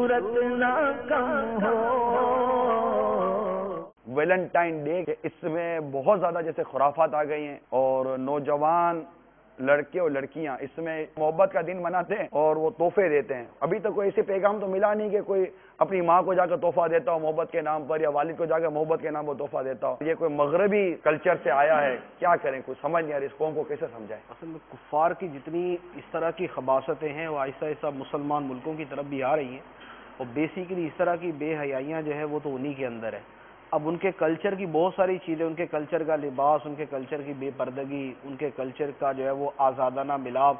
صورت نہ کم ہو۔ Valentine day کے اس میں بہت زیادہ جیسے خرافات آ گئی ہیں، اور نوجوان لڑکے اور لڑکیاں اس میں محبت کا دن مناتے ہیں اور وہ تحفے دیتے ہیں۔ ابھی تک کوئی ایسے پیغام تو ملا نہیں کہ کوئی اپنی ماں کو جا کر تحفہ دیتا ہو محبت کے نام پر، یا والد کو جا کر محبت کے نام پر تحفہ دیتا ہو۔ یہ کوئی مغربی کلچر سے آیا ہے، کیا کریں، کچھ سمجھ نہیں آ رہی، اس قوم کو کیسے سمجھائیں؟ اصل میں کفار کی جتنی اس طرح کی خباثتیں ہیں وہ آہستہ آہستہ مسلمان ملکوں کی طرف بھی آ رہی ہیں، اور بیسیکلی اس طرح کی بے حیائیاں جو ہے وہ تو انہی کے اندر ہے۔ اب ان کے کلچر کی بہت ساری چیزیں، ان کے کلچر کا لباس، ان کے کلچر کی بے پردگی، ان کے کلچر کا جو ہے وہ آزادانہ ملاپ،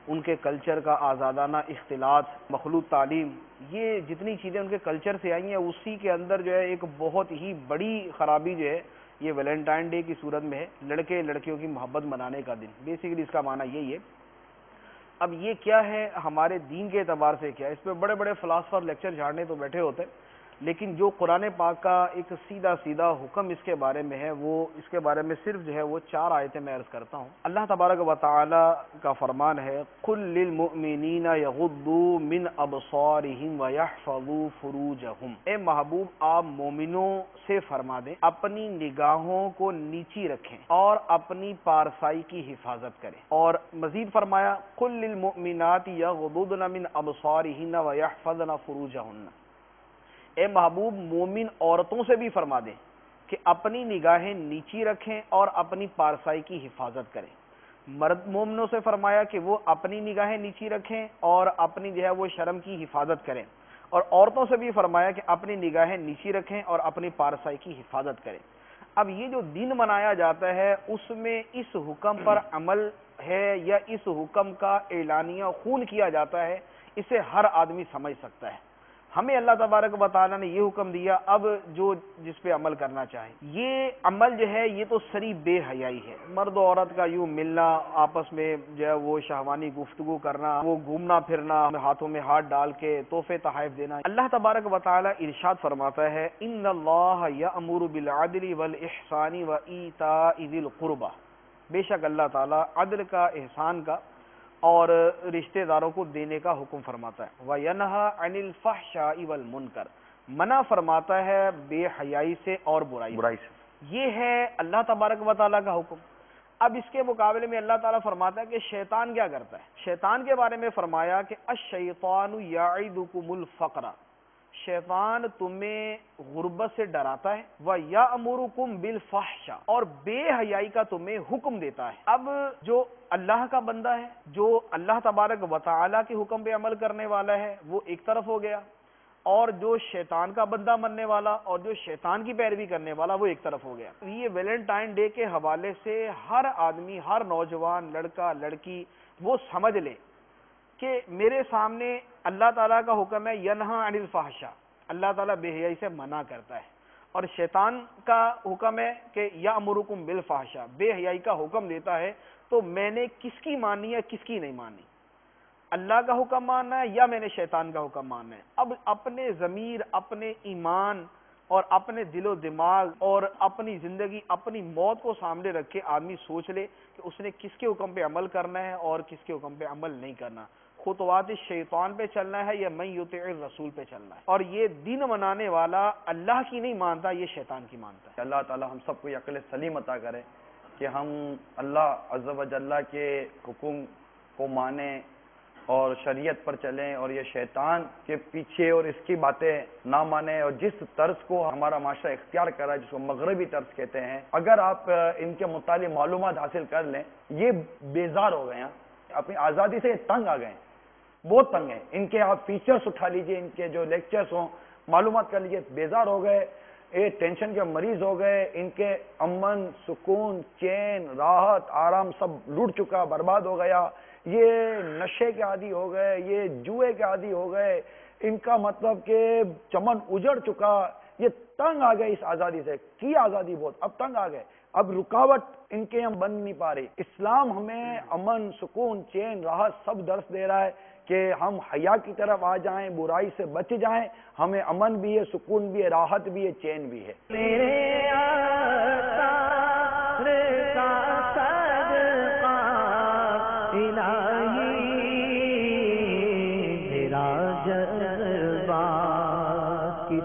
ان کے کلچر کا آزادانہ اختلاط، مخلوط تعلیم، یہ جتنی چیزیں ان کے کلچر سے آئی ہیں اسی کے اندر جو ہے ایک بہت ہی بڑی خرابی جو ہے یہ ویلنٹائن ڈے کی صورت میں ہے، لڑکے لڑکیوں کی محبت منانے کا دن۔ بیسیکلی اس کا معنی یہی ہے۔ اب یہ کیا ہے ہمارے دین کے اعتبار سے، کیا اس پہ بڑے بڑے فلاسفر لیکچر جھاڑنے تو بیٹھے ہوتے ہیں، لیکن جو قرآن پاک کا ایک سیدھا سیدھا حکم اس کے بارے میں ہے، وہ اس کے بارے میں صرف جو ہے وہ 4 آیتیں میں عرض کرتا ہوں۔ اللہ تبارک و تعالی کا فرمان ہے، قُل لِّلْمُؤْمِنِينَ يَغُضُّوا مِنْ أَبْصَارِهِمْ وَيَحْفَظُوا فُرُوجَهُمْ۔ اے محبوب آپ مومنوں سے فرما دیں اپنی نگاہوں کو نیچی رکھیں اور اپنی پارسائی کی حفاظت کریں، اور مزید فرمایا قُل لِّلْمُؤْمِنَاتِ يَغْضُضْنَ مِنْ أَبْصَارِهِنَّ وَيَحْفَظْنَ فُرُوجَهُنَّ۔ اے محبوب مومن عورتوں سے بھی فرما دیں کہ اپنی نگاہیں نیچی رکھیں اور اپنی پارسائی کی حفاظت کریں۔ مرد مومنوں سے فرمایا کہ وہ اپنی نگاہیں نیچی رکھیں اور اپنی جو ہے وہ شرم کی حفاظت کریں، اور عورتوں سے بھی فرمایا کہ اپنی نگاہیں نیچی رکھیں اور اپنی پارسائی کی حفاظت کریں۔ اب یہ جو دن منایا جاتا ہے اس میں اس حکم پر عمل ہے یا اس حکم کا اعلانیہ خون کیا جاتا ہے، اسے ہر آدمی سمجھ سکتا ہے۔ ہمیں اللہ تبارک و تعالیٰ نے یہ حکم دیا، اب جو جس پہ عمل کرنا چاہے، یہ عمل جو ہے یہ تو سری بے حیائی ہے۔ مرد و عورت کا یوں ملنا، آپس میں جو ہے وہ شہوانی گفتگو کرنا، وہ گھومنا پھرنا، ہاتھوں میں ہاتھ ڈال کے تحفے تحائف دینا۔ اللہ تبارک و تعالیٰ ارشاد فرماتا ہے، ان اللہ یأمر بالعدل والاحسان وایتاء ذی القربی، بے شک اللہ تعالیٰ عدل کا، احسان کا اور رشتہ داروں کو دینے کا حکم فرماتا ہے۔ وَيَنْهَى عَنِ الْفَحْشَاءِ وَالْمُنْكَرِ، منع فرماتا ہے بے حیائی سے اور برائی سے۔ یہ ہے اللہ تبارک و تعالیٰ کا حکم۔ اب اس کے مقابلے میں اللہ تعالیٰ فرماتا ہے کہ شیطان کیا کرتا ہے۔ شیطان کے بارے میں فرمایا کہ الشیطان یعدکم الفقر، شیطان تمہیں غربت سے ڈراتا ہے، وَيَأْمُرُكُمْ بِالْفَحْشَاءِ، اور بے حیائی کا تمہیں حکم دیتا ہے۔ اب جو اللہ کا بندہ ہے، جو اللہ تبارک و تعالیٰ کے حکم پہ عمل کرنے والا ہے، وہ ایک طرف ہو گیا، اور جو شیطان کا بندہ بننے والا اور جو شیطان کی پیروی کرنے والا وہ ایک طرف ہو گیا۔ یہ ویلنٹائن ڈے کے حوالے سے ہر آدمی، ہر نوجوان، لڑکا لڑکی وہ سمجھ لے کہ میرے سامنے اللہ تعالیٰ کا حکم ہے ینہا عن الفحشاء، اللہ تعالیٰ بے حیائی سے منع کرتا ہے، اور شیطان کا حکم ہے کہ یامرکم بالفحشاء، بے حیائی کا حکم دیتا ہے۔ تو میں نے کس کی مانی ہے، کس کی نہیں مانی؟ اللہ کا حکم ماننا ہے یا میں نے شیطان کا حکم ماننا ہے؟ اب اپنے ضمیر، اپنے ایمان اور اپنے دل و دماغ اور اپنی زندگی، اپنی موت کو سامنے رکھ کے آدمی سوچ لے کہ اس نے کس کے حکم پہ عمل کرنا ہے اور کس کے حکم پہ عمل نہیں کرنا، خطوات شیطان پہ چلنا ہے یا من یطیع الرسول پہ چلنا ہے۔ اور یہ دن منانے والا اللہ کی نہیں مانتا، یہ شیطان کی مانتا ہے۔ اللہ تعالی ہم سب کو یہ عقل سلیم عطا کرے کہ ہم اللہ عز و جل کے حکم کو مانیں اور شریعت پر چلیں، اور یہ شیطان کے پیچھے اور اس کی باتیں نہ مانیں، اور جس طرز کو ہمارا معاشرہ اختیار کر رہا ہے جس کو مغربی طرز کہتے ہیں، اگر آپ ان کے متعلق معلومات حاصل کر لیں، یہ بیزار ہو گئے ہیں، اپنی آزادی سے تنگ آ گئے ہیں، بہت تنگ ہیں۔ ان کے آپ فیچرز اٹھا لیجئے، ان کے جو لیکچرز ہوں معلومات کر لیجئے، بیزار ہو گئے، یہ ٹینشن کے مریض ہو گئے، ان کے امن، سکون، چین، راحت، آرام سب لوٹ چکا، برباد ہو گیا، یہ نشے کے عادی ہو گئے، یہ جوئے کے عادی ہو گئے، ان کا مطلب کہ چمن اجڑ چکا، یہ تنگ آ گئے اس آزادی سے، کی آزادی بہت، اب تنگ آ گئے، اب رکاوٹ ان کے ہم بن نہیں پا رہی۔ اسلام ہمیں امن، سکون، چین، راحت سب درس دے رہا ہے کہ ہم حیا کی طرف آ جائیں، برائی سے بچ جائیں، ہمیں امن بھی ہے، سکون بھی ہے، راحت بھی ہے، چین بھی ہے۔ میرے آثار کا صدقہ الہی میرا جذبہ